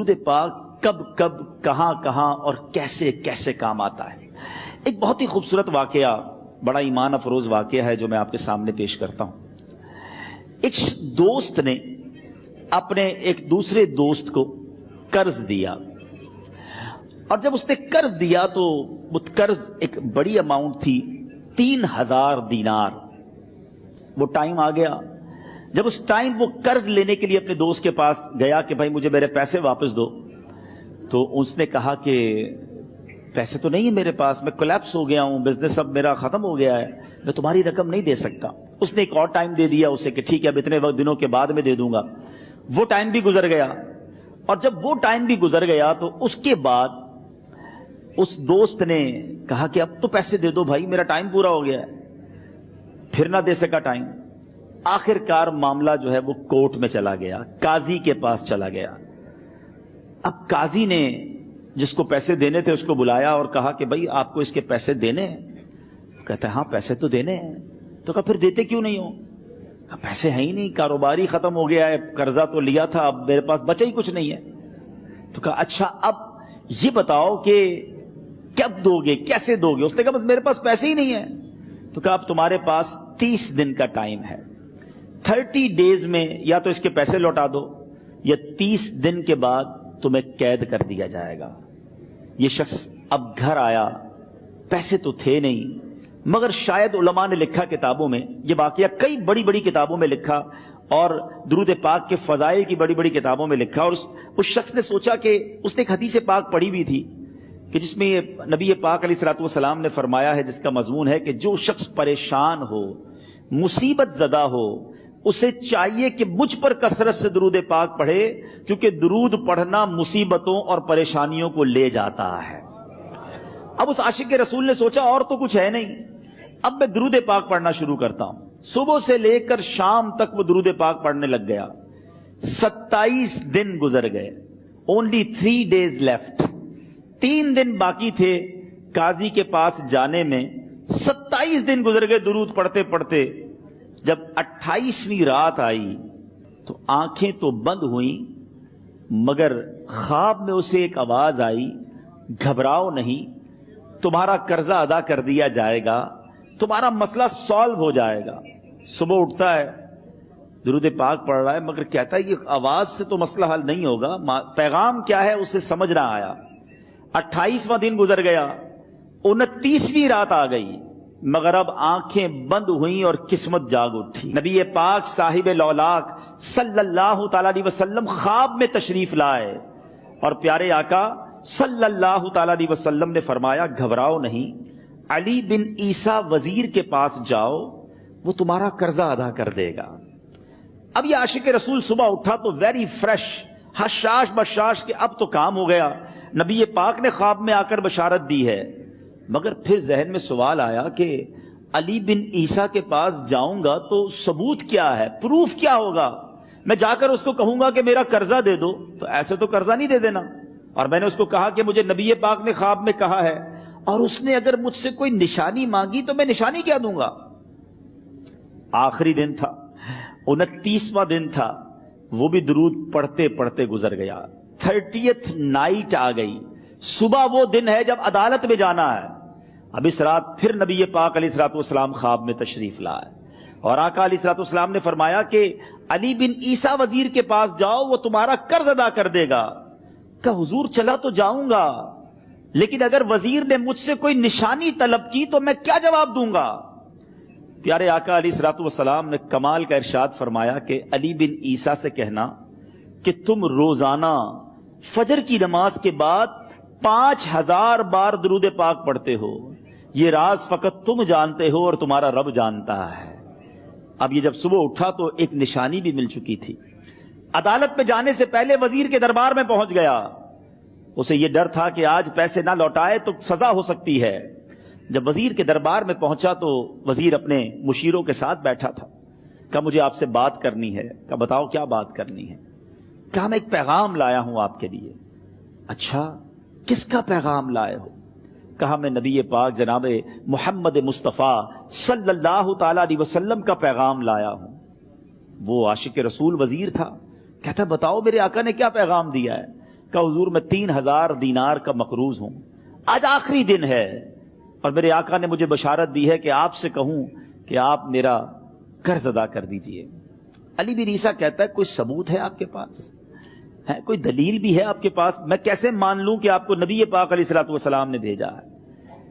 درود پاک کب کب کہاں کہاں اور کیسے کیسے کام آتا ہے. ایک بہت ہی خوبصورت واقعہ، بڑا ایمان افروز واقعہ ہے جو میں آپ کے سامنے پیش کرتا ہوں. ایک دوست نے اپنے ایک دوسرے دوست کو قرض دیا، اور جب اس نے قرض دیا تو وہ قرض ایک بڑی اماؤنٹ تھی، 3000 دینار. وہ ٹائم آ گیا جب اس ٹائم وہ قرض لینے کے لیے اپنے دوست کے پاس گیا کہ بھائی مجھے میرے پیسے واپس دو. تو اس نے کہا کہ پیسے تو نہیں ہے میرے پاس، میں کولیپس ہو گیا ہوں، بزنس اب میرا ختم ہو گیا ہے، میں تمہاری رقم نہیں دے سکتا. اس نے ایک اور ٹائم دے دیا اسے کہ ٹھیک ہے اب اتنے وقت دنوں کے بعد میں دے دوں گا. وہ ٹائم بھی گزر گیا، اور جب وہ ٹائم بھی گزر گیا تو اس کے بعد اس دوست نے کہا کہ اب تو پیسے دے دو بھائی، میرا ٹائم پورا ہو گیا ہے. پھر نہ دے سکا ٹائم. آخر کار معاملہ جو ہے وہ کورٹ میں چلا گیا، قاضی کے پاس چلا گیا. اب قاضی نے جس کو پیسے دینے تھے اس کو بلایا اور کہا کہ بھائی آپ کو اس کے پیسے دینے ہیں؟ کہتا ہے ہاں پیسے تو دینے ہیں. تو کہا پھر دیتے کیوں نہیں ہو؟ کہا پیسے ہیں ہی نہیں، کاروبار ہی ختم ہو گیا ہے، قرضہ تو لیا تھا اب میرے پاس بچا ہی کچھ نہیں ہے. تو کہا اچھا اب یہ بتاؤ کہ کب دو گے، کیسے دو گے؟ اس نے کہا بس میرے پاس پیسے ہی نہیں ہیں. تو کہا اب تمہارے پاس 30 دن کا ٹائم ہے، 30 ڈیز میں یا تو اس کے پیسے لوٹا دو یا 30 دن کے بعد تمہیں قید کر دیا جائے گا. یہ شخص اب گھر آیا، پیسے تو تھے نہیں، مگر شاید علماء نے لکھا کتابوں میں، یہ واقعہ کئی بڑی بڑی کتابوں میں لکھا اور درود پاک کے فضائل کی بڑی بڑی کتابوں میں لکھا. اور اس شخص نے سوچا کہ اس نے ایک حدیث پاک پڑھی ہوئی تھی کہ جس میں یہ نبی پاک علیہ الصلوۃ والسلام نے فرمایا ہے، جس کا مضمون ہے کہ جو شخص پریشان ہو، مصیبت زدہ ہو، اسے چاہیے کہ مجھ پر کثرت سے درود پاک پڑھے، کیونکہ درود پڑھنا مصیبتوں اور پریشانیوں کو لے جاتا ہے. اب اس عاشق رسول نے سوچا اور تو کچھ ہے نہیں، اب میں درود پاک پڑھنا شروع کرتا ہوں. صبح سے لے کر شام تک وہ درود پاک پڑھنے لگ گیا. 27 دن گزر گئے. Only 3 days left. 3 دن باقی تھے قاضی کے پاس جانے میں. 27 دن گزر گئے درود پڑھتے پڑھتے. جب 28ویں رات آئی تو آنکھیں تو بند ہوئیں، مگر خواب میں اسے ایک آواز آئی، گھبراؤ نہیں، تمہارا قرضہ ادا کر دیا جائے گا، تمہارا مسئلہ سالو ہو جائے گا. صبح اٹھتا ہے، درود پاک پڑھ رہا ہے، مگر کہتا ہے یہ آواز سے تو مسئلہ حل نہیں ہوگا، پیغام کیا ہے اسے سمجھ نہ آیا. 28واں دن گزر گیا، 29ویں رات آ گئی، مگر اب آنکھیں بند ہوئیں اور قسمت جاگ اٹھی. نبی پاک صاحب لولاک صلی اللہ تعالی علیہ وسلم خواب میں تشریف لائے اور پیارے آقا صلی اللہ تعالی علیہ وسلم نے فرمایا گھبراؤ نہیں، علی بن عیسیٰ وزیر کے پاس جاؤ، وہ تمہارا قرضہ ادا کر دے گا. اب یہ عاشق رسول صبح اٹھا تو ویری فریش، حشاش بشاش کہ اب تو کام ہو گیا، نبی پاک نے خواب میں آ کر بشارت دی ہے. مگر پھر ذہن میں سوال آیا کہ علی بن عیسیٰ کے پاس جاؤں گا تو ثبوت کیا ہے، پروف کیا ہوگا؟ میں جا کر اس کو کہوں گا کہ میرا قرضہ دے دو تو ایسے تو قرضہ نہیں دے دینا. اور میں نے اس کو کہا کہ مجھے نبی پاک نے خواب میں کہا ہے، اور اس نے اگر مجھ سے کوئی نشانی مانگی تو میں نشانی کیا دوں گا؟ آخری دن تھا، 29واں دن تھا، وہ بھی درود پڑھتے پڑھتے گزر گیا. 30th نائٹ آ گئی، صبح وہ دن ہے جب عدالت میں جانا ہے. اب اس رات پھر نبی پاک علیہ الصلوۃ والسلام خواب میں تشریف لائے اور آقا علیہ الصلوۃ والسلام نے فرمایا کہ علی بن عیسیٰ وزیر کے پاس جاؤ، وہ تمہارا قرض ادا کر دے گا. کہ حضور چلا تو جاؤں گا، لیکن اگر وزیر نے مجھ سے کوئی نشانی طلب کی تو میں کیا جواب دوں گا؟ پیارے آقا علیہ الصلوۃ والسلام نے کمال کا ارشاد فرمایا کہ علی بن عیسیٰ سے کہنا کہ تم روزانہ فجر کی نماز کے بعد 5000 بار درود پاک پڑھتے ہو، یہ راز فقط تم جانتے ہو اور تمہارا رب جانتا ہے. اب یہ جب صبح اٹھا تو ایک نشانی بھی مل چکی تھی. عدالت میں جانے سے پہلے وزیر کے دربار میں پہنچ گیا. اسے یہ ڈر تھا کہ آج پیسے نہ لوٹائے تو سزا ہو سکتی ہے. جب وزیر کے دربار میں پہنچا تو وزیر اپنے مشیروں کے ساتھ بیٹھا تھا. کہا مجھے آپ سے بات کرنی ہے. کہا بتاؤ کیا بات کرنی ہے؟ کہا میں ایک پیغام لایا ہوں آپ کے لیے. اچھا کس کا پیغام لائے ہو؟ کہا میں نبی پاک جناب محمد مصطفیٰ صلی اللہ تعالی علیہ وسلم کا پیغام لایا ہوں. وہ عاشق رسول وزیر تھا. کہتا بتاؤ میرے آقا نے کیا پیغام دیا ہے؟ کہ حضور میں 3000 دینار کا مقروض ہوں، آج آخری دن ہے اور میرے آقا نے مجھے بشارت دی ہے کہ آپ سے کہوں کہ آپ میرا قرض ادا کر دیجئے۔ علی بن عیسیٰ کہتا ہے کوئی ثبوت ہے آپ کے پاس؟ ہے کوئی دلیل بھی ہے آپ کے پاس؟ میں کیسے مان لوں کہ آپ کو نبی پاک علیہ الصلوۃ والسلام نے بھیجا ہے؟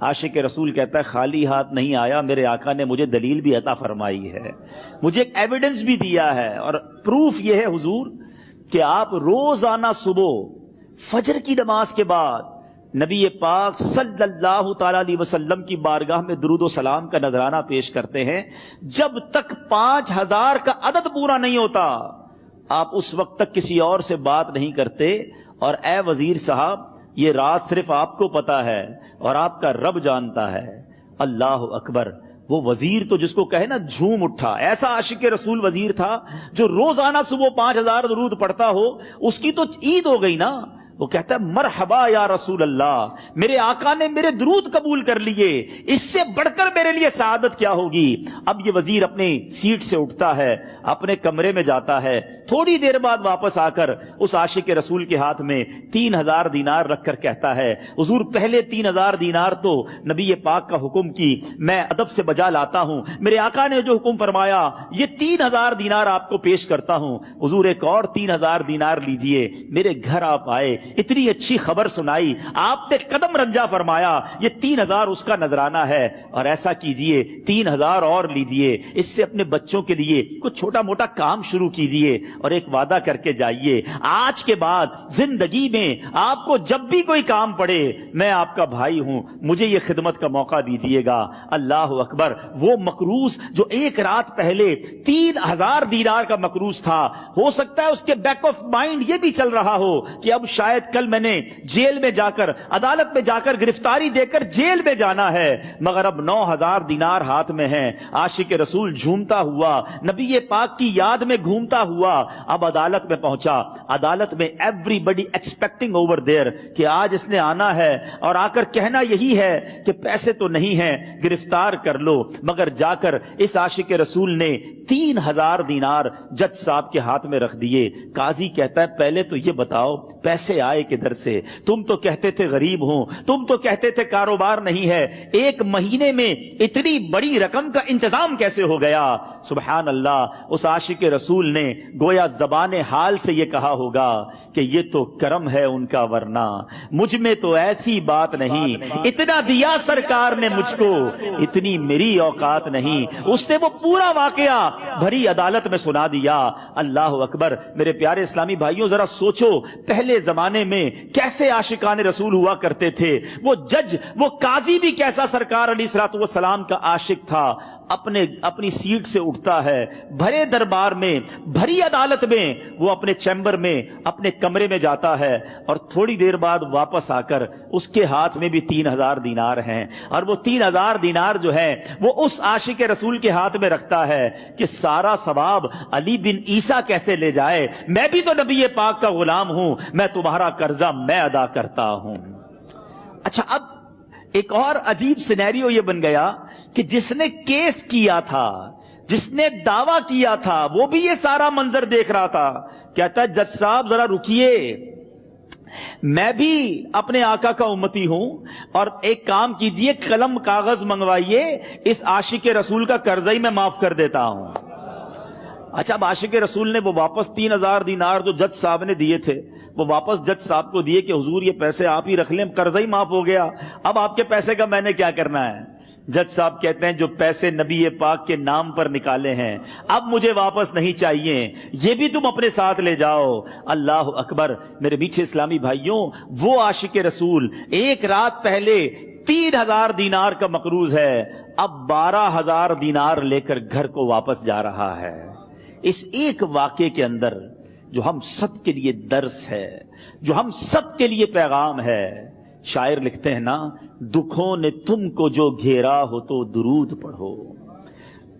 عاشق رسول کہتا ہے خالی ہاتھ نہیں آیا، میرے آقا نے مجھے دلیل بھی عطا فرمائی ہے، مجھے ایک ایویڈنس بھی دیا ہے، اور پروف یہ ہے حضور کہ آپ روزانہ صبح فجر کی نماز کے بعد نبی پاک صلی اللہ تعالی علیہ وسلم کی بارگاہ میں درود و سلام کا نذرانہ پیش کرتے ہیں۔ جب تک 5000 کا عدد پورا نہیں ہوتا آپ اس وقت تک کسی اور سے بات نہیں کرتے، اور اے وزیر صاحب یہ رات صرف آپ کو پتا ہے اور آپ کا رب جانتا ہے۔ اللہ اکبر! وہ وزیر تو جس کو کہے نا جھوم اٹھا، ایسا عاشق رسول وزیر تھا جو روزانہ صبح 5000 درود پڑھتا ہو، اس کی تو عید ہو گئی نا۔ وہ کہتا ہے مرحبا یا رسول اللہ، میرے آقا نے میرے درود قبول کر لیے، اس سے بڑھ کر میرے لیے سعادت کیا ہوگی۔ اب یہ وزیر اپنی سیٹ سے اٹھتا ہے، اپنے کمرے میں جاتا ہے، تھوڑی دیر بعد واپس آ کر اس عاشق رسول کے ہاتھ میں 3000 دینار رکھ کر کہتا ہے حضور پہلے 3000 دینار تو نبی پاک کا حکم کی میں ادب سے بجا لاتا ہوں، میرے آقا نے جو حکم فرمایا یہ 3000 دینار آپ کو پیش کرتا ہوں، حضور ایک اور 3000 دینار لیجئے۔ میرے گھر آپ آئے، اتنی اچھی خبر سنائی، آپ نے قدم رنجا فرمایا، یہ 3000 اس کا نذرانہ ہے، اور ایسا کیجئے 3000 اور لیجئے، اس سے اپنے بچوں کے لیے کچھ چھوٹا موٹا کام شروع کیجئے، اور ایک وعدہ کر کے جائیے آج کے بعد زندگی میں آپ کو جب بھی کوئی کام پڑے میں آپ کا بھائی ہوں، مجھے یہ خدمت کا موقع دیجئے گا۔ اللہ اکبر! وہ مقروض جو ایک رات پہلے 3000 دینار کا مقروض تھا، ہو سکتا ہے اس کے بیک آف مائنڈ یہ بھی چل رہا ہو کہ اب شاید کل میں نے جیل میں جا کر عدالت میں جا کر گرفتاری دے کر جیل میں جانا ہے، مگر اب 9000 دینار ہاتھ میں ہیں۔ عاشق رسول جھومتا ہوا نبی پاک کی یاد میں گھومتا ہوا اب عدالت میں پہنچا۔ عدالت میں everybody expecting over there کہ آج اس نے آنا ہے اور آ کر کہنا یہی ہے کہ پیسے تو نہیں ہیں، گرفتار کر لو، مگر جا کر اس عاشق رسول نے 3000 دینار جج صاحب کے ہاتھ میں رکھ دیے۔ قاضی کہتا ہے پہلے تو یہ بتاؤ پیسے آئے کدھر سے؟ تم تو کہتے تھے غریب ہوں، تم تو کہتے تھے کاروبار نہیں ہے، ایک مہینے میں اتنی بڑی رقم کا انتظام کیسے ہو گیا؟ سبحان اللہ! اس عاشق رسول نے گویا زبان حال سے یہ کہا ہوگا کہ یہ تو کرم ہے ان کا، ورنہ مجھ میں تو ایسی بات نہیں، اتنا دیا سرکار نے مجھ کو، اتنی میری اوقات نہیں۔ اس نے وہ پورا واقعہ بھری عدالت میں سنا دیا۔ اللہ اکبر! میرے پیارے اسلامی بھائیوں ذرا سوچو پہلے زمانے میں کیسے عاشقان رسول ہوا کرتے تھے، وہ جج وہ قاضی بھی کیسا سرکار علیہ الصلوۃ والسلام کا عاشق تھا۔ اپنی سیٹ سے اٹھتا ہے، بھرے دربار میں بھری عدالت میں وہ اپنے چیمبر میں اپنے کمرے میں جاتا ہے، اور تھوڑی دیر بعد واپس آ کر اس کے ہاتھ میں بھی 3000 دینار ہیں، اور وہ 3000 دینار جو ہے وہ اس عاشق رسول کے ہاتھ میں رکھتا ہے کہ سارا ثواب علی بن عیسیٰ کیسے لے جائے، میں بھی تو نبی پاک کا غلام ہوں، میں تمہارا قرضہ میں ادا کرتا ہوں۔ اچھا، اب ایک اور عجیب سینیریو یہ بن گیا کہ جس نے کیس کیا تھا، جس نے دعویٰ کیا تھا، وہ بھی یہ سارا منظر دیکھ رہا تھا۔ کہتا ہے جج صاحب ذرا رکیے، میں بھی اپنے آقا کا امتی ہوں، اور ایک کام کیجئے قلم کاغذ منگوائیے، اس عاشق رسول کا قرضہ ہی میں معاف کر دیتا ہوں۔ اچھا، اب عاشق رسول نے وہ واپس 3000 دینار جو جج صاحب نے دیے تھے وہ واپس جج صاحب کو دیے کہ حضور یہ پیسے آپ ہی رکھ لیں، قرضہ ہی معاف ہو گیا، اب آپ کے پیسے کا میں نے کیا کرنا ہے؟ جج صاحب کہتے ہیں جو پیسے نبی پاک کے نام پر نکالے ہیں اب مجھے واپس نہیں چاہیے، یہ بھی تم اپنے ساتھ لے جاؤ۔ اللہ اکبر! میرے میٹھے اسلامی بھائیوں، وہ عاشق رسول ایک رات پہلے 3000 دینار کا مقروض ہے، اب 12000 دینار لے کر گھر کو واپس جا رہا ہے۔ اس ایک واقعے کے اندر جو ہم سب کے لیے درس ہے، جو ہم سب کے لیے پیغام ہے، شاعر لکھتے ہیں نا، دکھوں نے تم کو جو گھیرا ہو تو درود پڑھو،